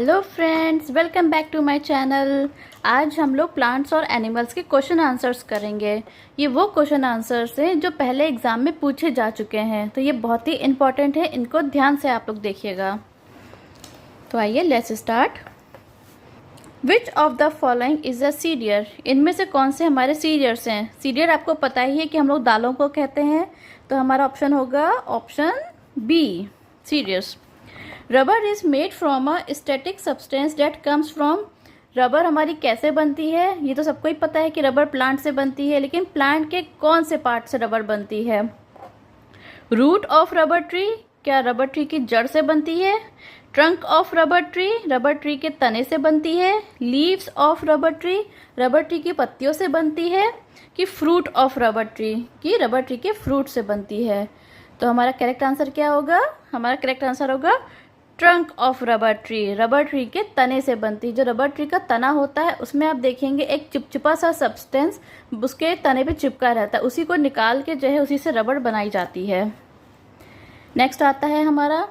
Hello friends, welcome back to my channel. आज हम लोग प्लांट्स और एनिमल्स के क्वेश्चन आंसर्स करेंगे। ये वो क्वेश्चन आंसर्स हैं जो पहले एग्जाम में पूछे जा चुके हैं, तो ये बहुत ही इम्पोर्टेंट है, इनको ध्यान से आप लोग देखिएगा। तो आइए let's start. Which of the following is a cereal? इनमें से कौन से हमारे सीरियर्स हैं? सीरियर आपको पता ही है कि हम लोग दालों को कहते हैं, तो हमारा ऑप्शन होगा option B, cereals. Rubber is made from a static substance that comes from. Rubber हमारी कैसे बनती है? ये तो सबको ही पता है कि रबर प्लांट से बनती है, लेकिन प्लांट के कौन से पार्ट से रबर बनती है? रूट ऑफ रबर ट्री, क्या रबर ट्री की जड़ से बनती है? ट्रंक ऑफ रबर ट्री के तने से बनती है? लीव्स ऑफ रबर ट्री की पत्तियों से बनती है? कि फ्रूट ऑफ रबर ट्री, की रबर ट्री के फ्रूट से बनती है? तो हमारा करेक्ट आंसर क्या होगा? हमारा करेक्ट आंसर होगा ट्रंक ऑफ रबर ट्री के तने से बनती है। जो रबर ट्री का तना होता है उसमें आप देखेंगे एक चिपचिपा सा सब्सटेंस उसके तने पे चिपका रहता है, उसी को निकाल के जो है उसी से रबर बनाई जाती है। नेक्स्ट आता है हमारा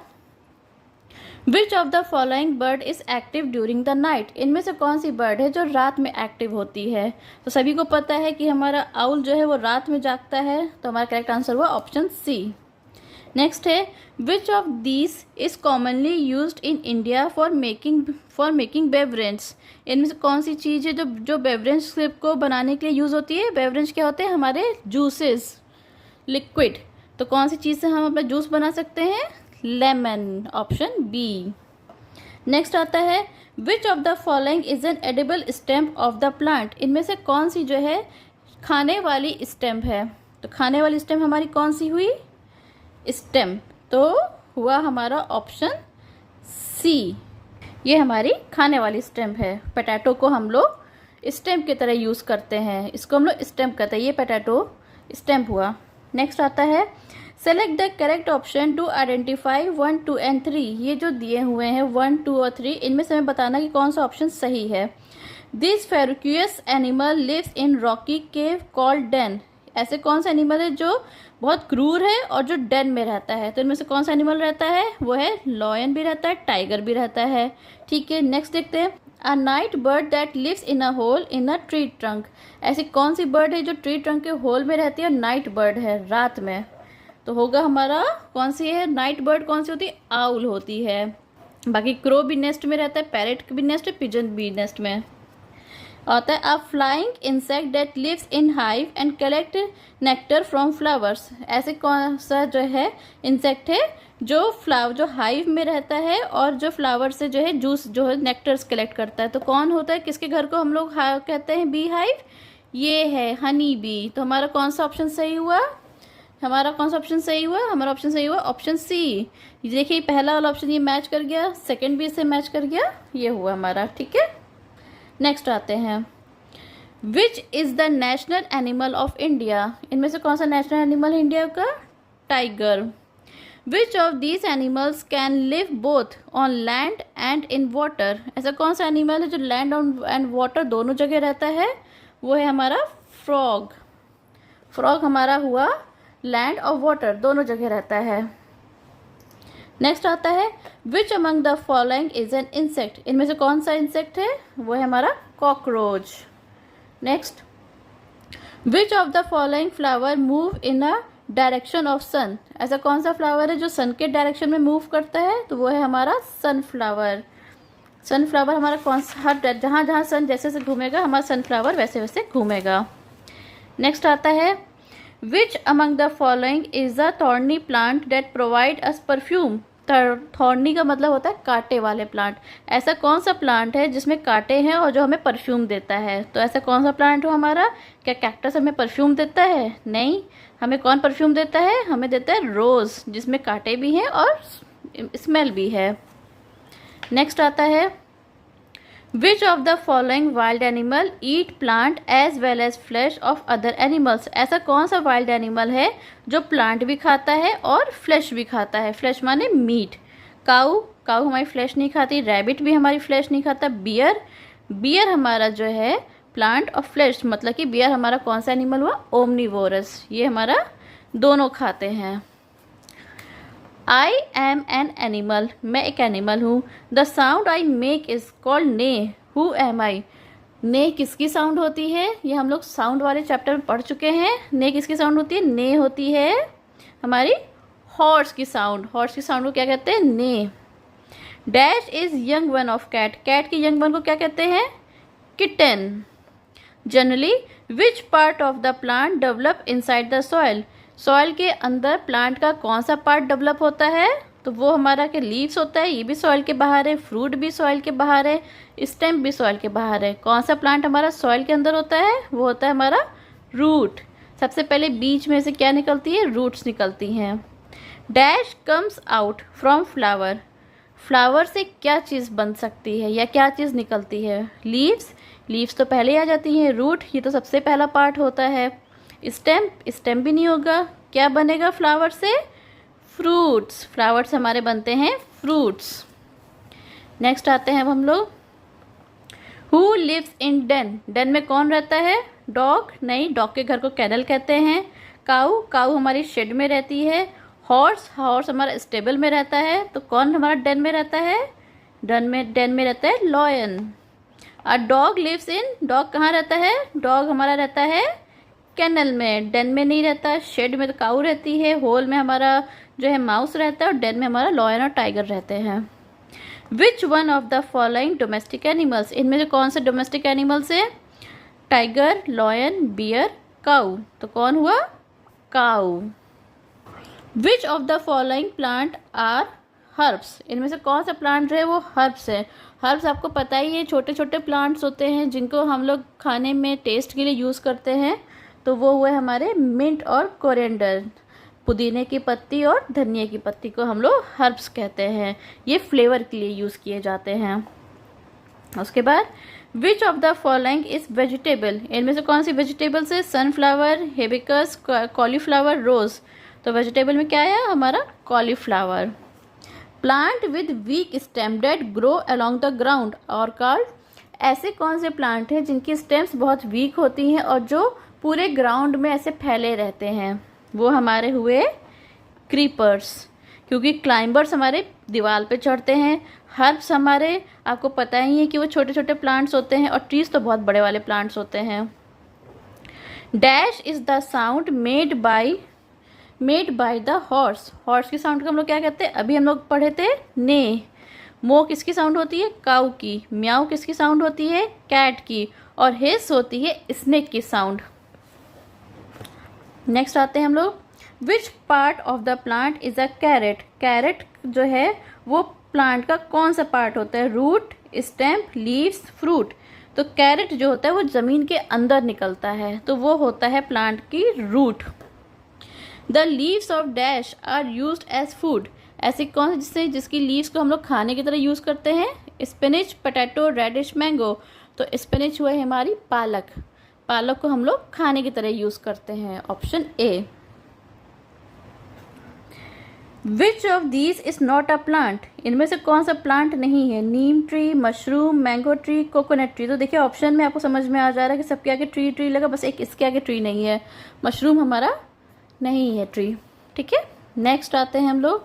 विच of the following bird is active during the night? इनमें से कौन सी बर्ड है जो रात में एक्टिव होती है? तो सभी को पता है कि हमारा आउल जो है वो रात में जागता है, तो हमारा करेक्ट आंसर हुआ ऑप्शन सी। नेक्स्ट है which of these is commonly used in India for making beverage? इनमें से कौन सी चीज़ है जो बेवरेज को बनाने के लिए यूज़ होती है? बेवरेज क्या होते हैं? हमारे जूसेस, लिक्विड। तो कौन सी चीज़ से हम अपना जूस बना सकते हैं? Lemon, option B. नेक्स्ट आता है which of the following is N edible stamp of the plant? इनमें से कौन सी जो है खाने वाली स्टेम्प है? तो खाने वाली स्टेम्प हमारी कौन सी हुई? स्टेम, तो हुआ हमारा ऑप्शन सी। ये हमारी खाने वाली स्टेम्प है। पोटैटो को हम लोग स्टेम्प की तरह यूज़ करते हैं, इसको हम लोग स्टेम्प कहते हैं। ये पोटैटो स्टेम्प हुआ। नेक्स्ट आता है select the correct option to identify 1, 2 and 3। ये जो दिए हुए हैं 1, 2 और 3, इनमें से हमें बताना कि कौन सा ऑप्शन सही है। This ferocious animal lives in rocky cave called den. ऐसे कौन सा एनिमल है जो बहुत क्रूर है और जो डेन में रहता है? तो इनमें से कौन सा एनिमल रहता है? वो है लॉयन भी रहता है, टाइगर भी रहता है। ठीक है, नेक्स्ट देखते हैं a night bird that lives in a hole in a tree trunk. ऐसी कौन सी बर्ड है जो ट्री ट्रंक के होल में रहती है और नाइट बर्ड है, रात में? तो होगा हमारा कौन सी है नाइट बर्ड? कौन सी होती है? आउल होती है। बाकी क्रो भी नेस्ट में रहता है, पैरेट भी नेस्ट है, पिजन भी नेस्ट में आता है। A flying insect that lives in hive and collect nectar from flowers. ऐसे कौन सा जो है इंसेक्ट है जो हाइव में रहता है और जो फ्लावर से जो है जूस जो है नेक्टर्स कलेक्ट करता है? तो कौन होता है? किसके घर को हम लोग कहते हैं बी हाइव? ये है हनी बी। तो हमारा कौन सा ऑप्शन सही हुआ? हमारा कौन सा ऑप्शन सही हुआ? हमारा ऑप्शन सही हुआ ऑप्शन सी। देखिए पहला वाला ऑप्शन ये मैच कर गया, सेकेंड भी इससे मैच कर गया, ये हुआ हमारा। ठीक है, नेक्स्ट आते हैं which is the national animal of India? इनमें से कौन सा नेशनल एनिमल है इंडिया का? Tiger. Which of these animals can live both on land and in water? ऐसा कौन सा एनिमल है जो लैंड एंड वाटर दोनों जगह रहता है? वो है हमारा फ्रॉग। फ्रॉग हमारा हुआ लैंड और वाटर दोनों जगह रहता है। नेक्स्ट आता है which among the following is an insect? इनमें से कौन सा इंसेक्ट है? वो है हमारा cockroach. Next which of the following flower move in a direction of sun? ऐसा कौन सा फ्लावर है जो सन के डायरेक्शन में मूव करता है? तो वो है हमारा सनफ्लावर। सनफ्लावर हमारा कौन सा, हर जहाँ जहाँ सन जैसे से घूमेगा हमारा सनफ्लावर वैसे वैसे घूमेगा। नेक्स्ट आता है which among the following is a thorny plant that provide us perfume? Thorny का मतलब होता है कांटे वाले प्लांट। ऐसा कौन सा प्लांट है जिसमें कांटे हैं और जो हमें परफ्यूम देता है? तो ऐसा कौन सा प्लांट हो हमारा? क्या कैक्टस हमें परफ्यूम देता है? नहीं, हमें कौन परफ्यूम देता है? हमें देता है रोज, जिसमें कांटे भी हैं और स्मेल भी है। नेक्स्ट आता है which of the following wild animal eat plant as well as flesh of other animals? ऐसा कौन सा वाइल्ड एनिमल है जो प्लांट भी खाता है और फ्लैश भी खाता है? फ्लैश माने मीट। काऊ हमारी फ्लैश नहीं खाती, रैबिट भी हमारी फ्लैश नहीं खाता। बियर हमारा जो है प्लांट और फ्लैश, मतलब कि बियर हमारा कौन सा एनिमल हुआ? ओमनीवोरस। ये हमारा दोनों खाते हैं। आई एम एन एनिमल, मैं एक एनिमल हूँ। The sound I make is called ने, हु एम आई, ने किसकी साउंड होती है, ये हम लोग साउंड वाले चैप्टर में पढ़ चुके हैं। ने किसकी साउंड होती है, ने होती है हमारी हॉर्स की साउंड। हॉर्स की साउंड को क्या कहते हैं, ने। Dash is young one of cat, cat की यंग वन को क्या कहते हैं, kitten. Generally which part of the plant develop inside the soil, soil के अंदर प्लांट का कौन सा पार्ट डेवलप होता है, तो वो हमारा के लीव्स होता है, ये भी सॉइल के बाहर है, फ्रूट भी सॉइल के बाहर है, स्टेम भी सॉइल के बाहर है। कौन सा प्लांट हमारा सॉइल के अंदर होता है, वो होता है हमारा रूट। सबसे पहले बीज में से क्या निकलती है, रूट्स निकलती हैं। Dash comes out from flower, flower से क्या चीज़ बन सकती है या क्या चीज़ निकलती है, लीव्स, लीव्स तो पहले आ जाती हैं। रूट, ये तो सबसे पहला पार्ट होता है। स्टेम, स्टेम भी नहीं होगा। क्या बनेगा फ्लावर से, फ्रूट्स, फ्लावर से हमारे बनते हैं फ्रूट्स। नेक्स्ट आते हैं अब हम लोग, who lives in den, den में कौन रहता है, डॉग, नहीं, डॉग के घर को कैनल कहते हैं। काऊ, काऊ हमारी शेड में रहती है। हॉर्स, हॉर्स हमारा स्टेबल में रहता है। तो कौन हमारा डेन में रहता है, डेन में रहता है लॉयन। और डॉग लिव्स इन, डॉग कहाँ रहता है, डॉग हमारा रहता है कैनल में, डेन में नहीं रहता। शेड में तो काऊ रहती है, होल में हमारा जो है माउस रहता है, और डेन में हमारा लॉयन और टाइगर रहते हैं। Which one of the following domestic animals, इनमें से कौन से डोमेस्टिक एनिमल्स है, टाइगर, लॉयन, बियर, काऊ, तो कौन हुआ, cow. Which of the following plant are herbs, इनमें से कौन सा प्लांट जो है वो हर्ब्स है। हर्ब्स आपको पता ही है, छोटे छोटे प्लांट्स होते हैं जिनको हम लोग खाने में टेस्ट के लिए यूज़ करते हैं। तो वो हुए हमारे मिंट और कोरिएंडर, पुदीने की पत्ती और धनिया की पत्ती को हम लोग हर्ब्स कहते हैं। ये फ्लेवर के लिए यूज़ किए जाते हैं। उसके बाद which of the following is vegetable, इनमें से कौन सी वेजिटेबल्स है, सनफ्लावर, हेबिस्कस, कॉलीफ्लावर, रोज। तो वेजिटेबल में क्या है हमारा, cauliflower. Plant with weak stem that grow along the ground और कॉल्ड, ऐसे कौन से प्लांट हैं जिनकी स्टेम्स बहुत वीक होती हैं और जो पूरे ग्राउंड में ऐसे फैले रहते हैं, वो हमारे हुए क्रीपर्स, क्योंकि क्लाइंबर्स हमारे दीवार पे चढ़ते हैं। हर्ब्स हमारे आपको पता ही है कि वो छोटे छोटे प्लांट्स होते हैं, और ट्रीज तो बहुत बड़े वाले प्लांट्स होते हैं। Dash is the sound made by the horse, horse की साउंड को हम लोग क्या कहते हैं, अभी हम लोग पढ़े थे ने। मो किसकी साउंड होती है, काऊ की। म्याऊ किसकी साउंड होती है, कैट की। और हिस होती है स्नेक की साउंड। नेक्स्ट आते हैं हम लोग, which part of the plant is a carrot, carrot जो है वो प्लांट का कौन सा पार्ट होता है, रूट, स्टेम, लीव्स, फ्रूट। तो कैरेट जो होता है वो जमीन के अंदर निकलता है, तो वो होता है प्लांट की root. The leaves of dash are used as food, ऐसी कौन सी जिसकी लीव्स को हम लोग खाने की तरह यूज करते हैं, स्पिनिच, पोटैटो, रेडिश, मैंगो। तो स्पिनिच हुआ है हमारी पालक, पालक को हम लोग खाने की तरह यूज करते हैं, option A. Which of these is not a plant, इनमें से कौन सा प्लांट नहीं है, neem tree, mushroom, mango tree, coconut tree. तो देखिए ऑप्शन में आपको समझ में आ जा रहा है कि सबके आगे ट्री ट्री लगा, बस एक इसके आगे ट्री नहीं है, मशरूम हमारा नहीं है ट्री, ठीक है। नेक्स्ट आते हैं हम लोग,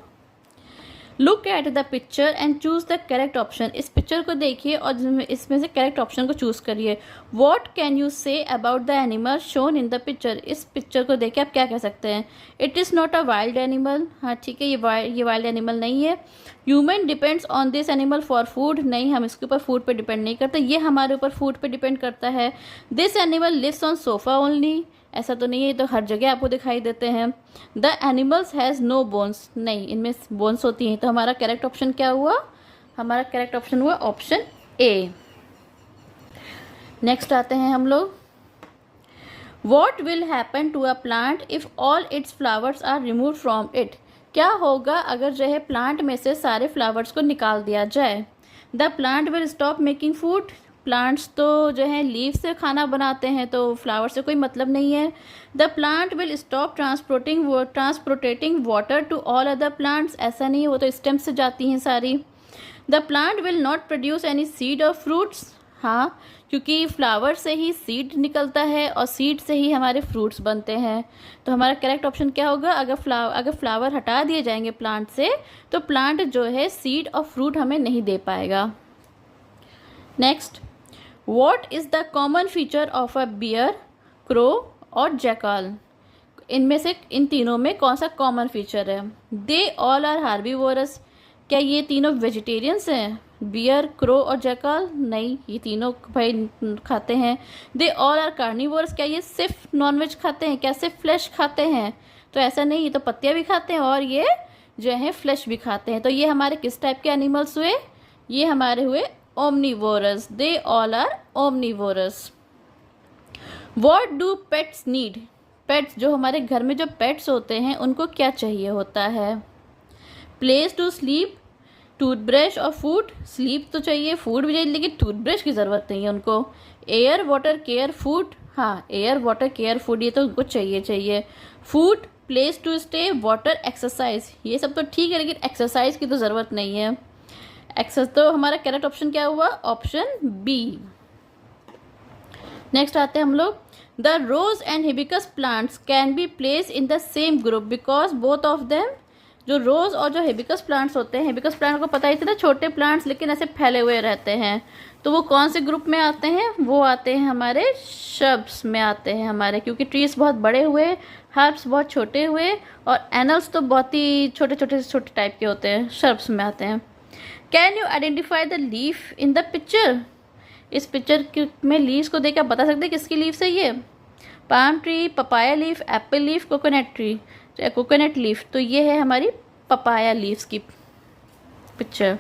look at the picture and choose the correct option, इस पिक्चर को देखिए और इसमें से करेक्ट ऑप्शन को चूज करिए। What can you say about the animal shown in the picture, इस पिक्चर को देख के आप क्या कह सकते हैं, it is not a wild animal, हाँ ठीक है, ये वाइल्ड एनिमल नहीं है। Human depends on this animal for food, नहीं, हम इसके ऊपर फूड पे डिपेंड नहीं करते, ये हमारे ऊपर फूड पे डिपेंड करता है। This animal lives on sofa only, ऐसा तो नहीं है, तो हर जगह आपको दिखाई देते हैं। The animals has no bones, नहीं, इनमें बोन्स होती हैं। तो हमारा करेक्ट ऑप्शन क्या हुआ, हमारा करेक्ट ऑप्शन हुआ ऑप्शन ए। नेक्स्ट आते हैं हम लोग, what will happen to a plant if all its flowers are remove from it, क्या होगा अगर जो है प्लांट में से सारे फ्लावर्स को निकाल दिया जाए। The plant will stop making food, plants तो जो है लीव से खाना बनाते हैं, तो फ्लावर से कोई मतलब नहीं है। The plant will stop transporting water to all other plants, ऐसा नहीं है, वो तो स्टेम से जाती हैं सारी। The plant will not produce any seed और फ्रूट्स, हाँ, क्योंकि फ्लावर से ही सीड निकलता है और सीड से ही हमारे फ्रूट्स बनते हैं। तो हमारा करेक्ट ऑप्शन क्या होगा? अगर फ्लावर हटा दिए जाएंगे प्लांट से तो प्लांट जो है सीड और फ्रूट हमें नहीं दे पाएगा। Next, what is the common feature of a bear, crow और जैकाल? इनमें से इन तीनों में कौन सा कॉमन फीचर है? They all are herbivorous. क्या ये तीनों वेजिटेरियंस हैं? बियर, क्रो और जैकाल? नहीं, ये तीनों भाई खाते हैं। They all are carnivorous. क्या ये सिर्फ नॉनवेज खाते हैं? क्या सिर्फ फ्लैश खाते हैं? तो ऐसा नहीं, ये तो पत्तियां भी खाते हैं और ये जो है फ्लैश भी खाते हैं। तो ये हमारे किस टाइप के एनिमल्स हुए? ये हमारे हुए omnivorous. They all are omnivorous. What do pets need? Pets, जो हमारे घर में जो पेट्स होते हैं उनको क्या चाहिए होता है? प्लेस टू स्लीप, टूथब्रश और फूड। स्लीप तो चाहिए, फूड भी चाहिए, लेकिन टूथब्रश की ज़रूरत नहीं है उनको। Air, water, care, food. हाँ, एयर, वाटर, केयर, फूड ये तो उनको चाहिए। Food, place to stay, water, exercise, ये सब तो ठीक है, लेकिन एक्सरसाइज की तो ज़रूरत नहीं है। तो हमारा करेक्ट ऑप्शन क्या हुआ? Option B. नेक्स्ट आते हैं हम लोग, the rose and hibiscus plants can be place in the same group because both of them. जो रोज और जो हिबिस्कस प्लांट्स होते हैं, हिबिस्कस प्लांट को पता ही था ना, छोटे प्लांट्स लेकिन ऐसे फैले हुए रहते हैं, तो वो कौन से ग्रुप में आते हैं? वो आते हैं हमारे श्रब्स में आते हैं हमारे, क्योंकि ट्रीज बहुत बड़े हुए, हर्ब्स बहुत छोटे हुए और एनल्स तो बहुत ही छोटे टाइप के होते हैं, श्रब्स में आते हैं। Can you identify the leaf in the picture? इस पिक्चर में लीव्स को देख कर बता सकते हैं किसकी लीव्स है ये? Palm tree, papaya leaf, apple leaf, coconut tree, coconut leaf. तो ये है हमारी पपाया लीव्स की picture.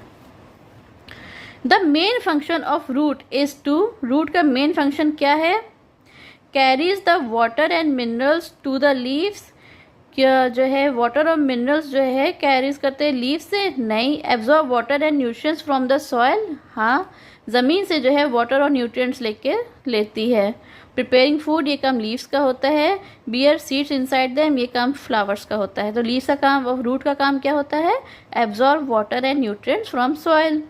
The main function of root is to, root का मेन फंक्शन क्या है? Carries the water and minerals to the leaves. क्या जो है वाटर और मिनरल्स जो है कैरीज करते हैं लीव से? नहीं। Absorb water and nutrients from the soil. हाँ, ज़मीन से जो है वाटर और न्यूट्रिएंट्स लेती है। प्रिपेयरिंग फूड, ये काम लीव्स का होता है। बियर सीड्स इनसाइड देम, ये काम फ्लावर्स का होता है। तो लीव्स का काम और रूट का काम क्या होता है? Absorb water and nutrients from soil.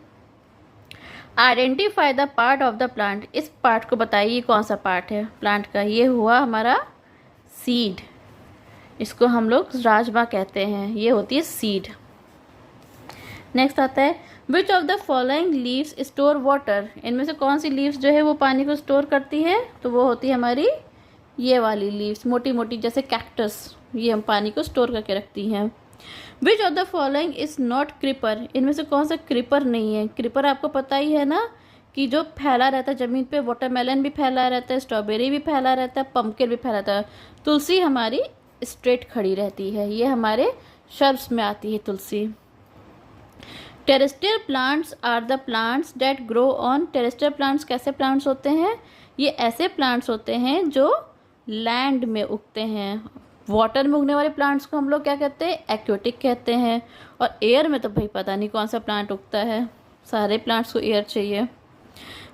Identify the part of the plant. इस पार्ट को बताइए कौन सा पार्ट है प्लांट का? ये हुआ हमारा सीड, इसको हम लोग राजमा कहते हैं, ये होती है सीड। नेक्स्ट आता है, which of the following leaves store water? इनमें से कौन सी लीव्स जो है वो पानी को स्टोर करती है? तो वो होती है हमारी ये वाली लीव्स, मोटी मोटी जैसे कैक्टस, ये हम पानी को स्टोर करके रखती हैं। विच of the following is not creeper? इनमें से कौन सा क्रीपर नहीं है? क्रीपर आपको पता ही है ना, कि जो फैला रहता है ज़मीन पे। वाटरमेलन भी फैला रहता है, स्ट्रॉबेरी भी फैला रहता है, पम्पकिन भी फैला रहता है। तुलसी हमारी स्ट्रेट खड़ी रहती है, ये हमारे शर्ब्स में आती है तुलसी। Terrestrial plants are the plants that grow on. Terrestrial plants कैसे प्लांट्स होते हैं? ये ऐसे प्लांट्स होते हैं जो लैंड में उगते हैं। वाटर में उगने वाले प्लांट्स को हम लोग क्या कहते हैं? एक्वेटिक कहते हैं। और एयर में तो भाई पता नहीं कौन सा प्लांट उगता है, सारे प्लांट्स को एयर चाहिए।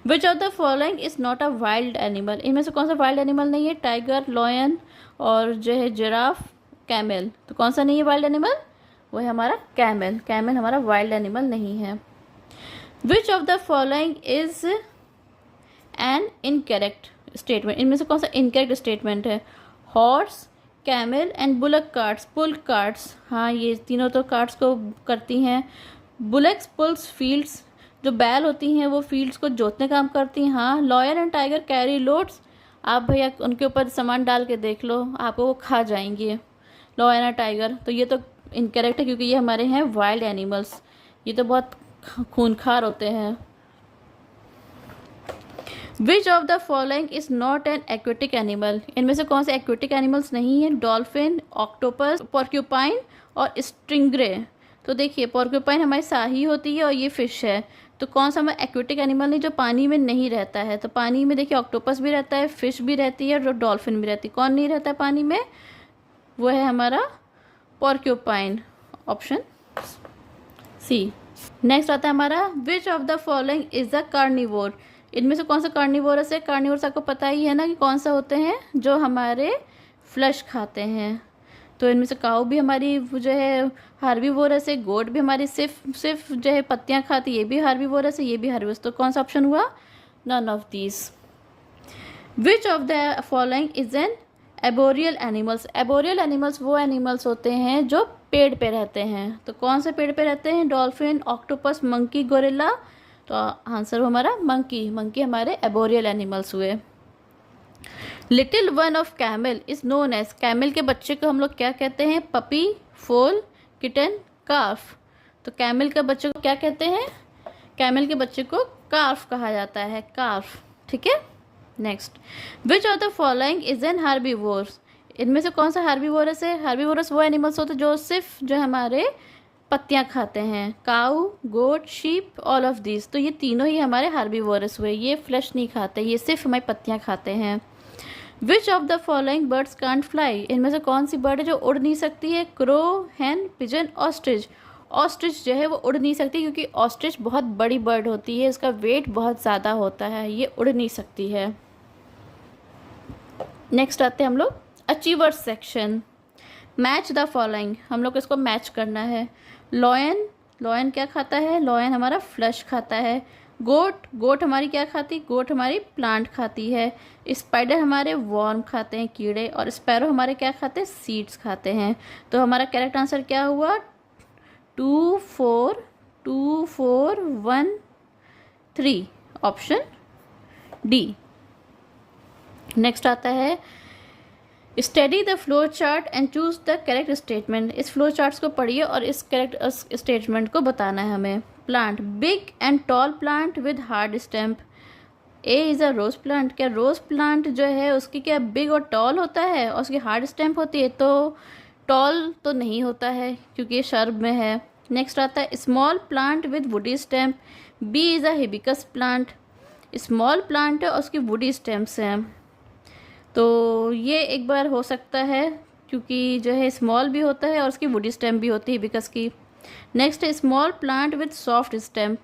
विच of the following is not a wild animal? इनमें से कौन सा वाइल्ड एनिमल नहीं है? टाइगर, लॉयन और जो है जिराफ, कैमल। तो कौन सा नहीं है वाइल्ड एनिमल? वो है हमारा कैमल। कैमल हमारा वाइल्ड एनिमल नहीं है। Which of the following is an incorrect statement? इनमें से कौन सा इनकरेक्ट स्टेटमेंट है? Horse, camel and bullock carts. Pull carts, हाँ ये तीनों तो कार्ट्स को करती हैं। बुलक्स पुल्स फील्ड्स, जो बैल होती हैं वो फील्ड्स को जोतने काम करती हैं। हाँ, lion and tiger carry loads. आप भैया उनके ऊपर सामान डाल के देख लो, आपको वो खा जाएंगे, लॉयन एंड टाइगर। तो ये तो इनकरेक्ट है, क्योंकि ये हमारे हैं वाइल्ड एनिमल्स, ये तो बहुत खूंखार होते हैं। विच of the following is not an aquatic animal? इनमें से कौन से एक्वेटिक एनिमल्स नहीं है? डॉल्फिन, ऑक्टोपस, पोर्क्यूपाइन और स्टिंग्रे। तो देखिए पोर्क्यूपाइन हमारी शाही होती है और ये फिश है, तो कौन सा हमारा एक्वेटिक एनिमल नहीं जो पानी में नहीं रहता है? तो पानी में देखिए ऑक्टोपस भी रहता है, फिश भी रहती है और डॉल्फिन भी रहती है। कौन नहीं रहता है पानी में? वो है हमारा पोर्क्यूपाइन, ऑप्शन सी। नेक्स्ट आता है हमारा, विच of the following is the carnivore? इनमें से कौन सा कार्निवोरस है? कार्निवोरस आपको पता ही है ना कि कौन सा होते हैं, जो हमारे फ्लैश खाते हैं। तो इनमें से काऊ भी हमारी जो है हार्बीवोरस है, गोट भी हमारी सिर्फ जो है पत्तियां खाती है, ये भी हार्बीवोरस है, ये भी हार्बीवोरस। तो कौन सा ऑप्शन हुआ? None of these. Which of the following is an arboreal animals. Arboreal animals वो एनिमल्स होते हैं जो पेड़ पे रहते हैं। तो कौन से पेड़ पे रहते हैं? Dolphin, octopus, monkey, gorilla. तो आंसर हमारा मंकी। मंकी हमारे एबोरियल एनिमल्स हुए। Little one of camel is known as. Camel के बच्चे को हम लोग क्या कहते हैं? पपी, फोल, किटन, काफ। तो कैमल के बच्चे को क्या कहते हैं? कैमल के बच्चे को काफ कहा जाता है, काफ। ठीक है। Next, which of the following is N herbivores. इनमें से कौन सा हार्बीवोरस है? हार्बीवोरस वो एनिमल्स होते हैं जो सिर्फ जो हमारे पत्तियां खाते हैं। काऊ, गोट, शीप, ऑल ऑफ दिस। तो ये तीनों ही हमारे हार्बीवोरस हुए। ये फ्लैश नहीं खाते, ये सिर्फ हमारी पत्तियां खाते हैं। विच of the following birds can't fly. इनमें से कौन सी बर्ड है जो उड़ नहीं सकती है? क्रो, हैन, पिजन, ऑस्ट्रिच। ऑस्ट्रिच जो है वो उड़ नहीं सकती क्योंकि ऑस्ट्रिच बहुत बड़ी बर्ड होती है, इसका वेट बहुत ज़्यादा होता है, ये उड़ नहीं सकती है। नेक्स्ट आते हैं हम लोग achievers section. Match the following, हम लोग इसको मैच करना है। लॉयन, लॉयन क्या खाता है? लॉयन हमारा फ्लश खाता है। गोट, गोट हमारी क्या खाती? गोट हमारी प्लांट खाती है। स्पाइडर हमारे वर्म खाते हैं, कीड़े। और स्पैरो हमारे क्या खाते हैं? सीड्स खाते हैं। तो हमारा करेक्ट आंसर क्या हुआ? 2 4 2 4 1 3, ऑप्शन डी। नेक्स्ट आता है study the flow chart and choose the correct statement. इस फ्लो चार्ट्स को पढ़िए और इस करेक्ट स्टेटमेंट को बताना है हमें। Plant, big and tall plant with hard stem. A is a rose plant. क्या रोज प्लांट जो है उसकी क्या बिग और टॉल होता है और उसकी हार्ड स्टेम्प होती है? तो टॉल तो नहीं होता है क्योंकि ये शर्ब में है। नेक्स्ट आता है small plant with woody stem. B is a hibiscus plant. Small plant है और उसकी वुडी स्टेम्प्स हैं, तो ये एक बार हो सकता है क्योंकि जो है स्मॉल भी होता है और उसकी वुडी स्टेम भी होती है हिबिस्कस की। नेक्स्ट है small plant with soft stem.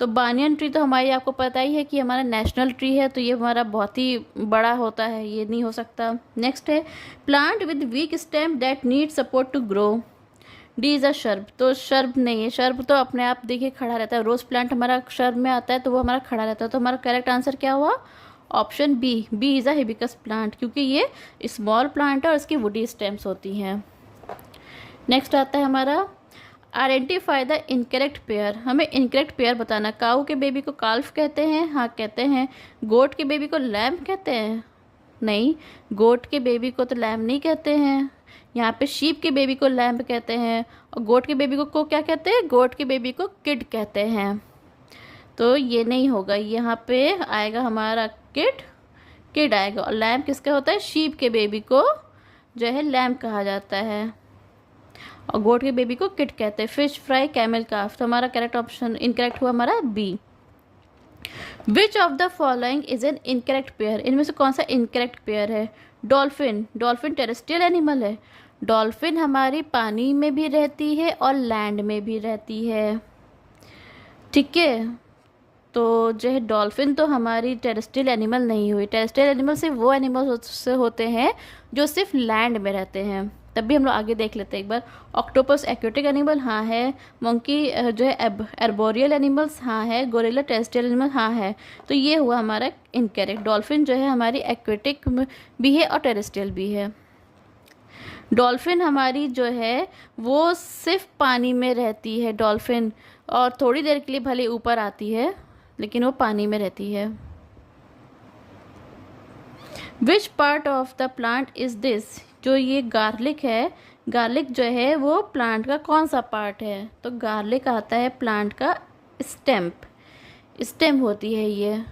तो बानियन ट्री तो हमारी आपको पता ही है कि हमारा नेशनल ट्री है, तो ये हमारा बहुत ही बड़ा होता है, ये नहीं हो सकता। नेक्स्ट है plant with weak stem that need support to grow. D is a shrub. तो शर्ब नहीं है, शर्ब तो अपने आप देखिए खड़ा रहता है। रोज प्लांट हमारा शर्ब में आता है तो वो हमारा खड़ा रहता है। तो हमारा करेक्ट आंसर क्या हुआ? Option B. B is a hibiscus plant क्योंकि ये स्मॉल प्लांट है और इसकी वुडी स्टेम्स होती हैं। नेक्स्ट आता है हमारा आइडेंटिफाई द इनकरेक्ट पेयर। हमें इनकरेक्ट पेयर बताना। काऊ के बेबी को काल्फ कहते हैं, हाँ कहते हैं। गोट के बेबी को लैम्प कहते हैं, नहीं, गोट के बेबी को तो लैम्प नहीं कहते हैं। यहाँ पे शीप के बेबी को लैम्प कहते हैं और गोट के बेबी को क्या कहते हैं? गोट के बेबी को किड कहते हैं। तो ये नहीं होगा, यहाँ पे आएगा हमारा किड आएगा। और लैम्प किसका होता है? शीप के बेबी को जो है लैम्प कहा जाता है और गोट के बेबी को किड कहते हैं। Fish fry, camel calf. तो हमारा करेक्ट ऑप्शन इनकरेक्ट हुआ हमारा B. Which of the following is an incorrect pair. इनमें से कौन सा इनकरेक्ट पेयर है? डॉल्फिन, डॉल्फिन टेरेस्ट्रियल एनिमल है। डॉल्फिन हमारी पानी में भी रहती है और लैंड में भी रहती है, ठीक है। तो जो है डॉल्फिन तो हमारी टेरेस्ट्रियल एनिमल नहीं हुई। टेरेस्ट्रियल एनिमल सिर्फ वो एनिमल्स से होते हैं जो सिर्फ लैंड में रहते हैं। तब भी हम लोग आगे देख लेते हैं एक बार। ऑक्टोपस एक्वेटिक एनिमल, हाँ है। मंकी जो है एर्बोरियल एनिमल्स, हाँ है। गोरिल्ला टेरेस्ट्रियल एनिमल, हाँ है। तो ये हुआ हमारा इनकरेक्ट। डॉल्फिन जो है हमारी एक्वेटिक भी है और टेरेस्ट्रियल भी है। डॉल्फिन हमारी जो है वो सिर्फ पानी में रहती है डॉल्फिन, और थोड़ी देर के लिए भले ऊपर आती है लेकिन वो पानी में रहती है। विच part of the plant is this. जो ये गार्लिक है, गार्लिक जो है वो प्लांट का कौन सा पार्ट है? तो गार्लिक आता है प्लांट का स्टेम्प, स्टेम होती है ये।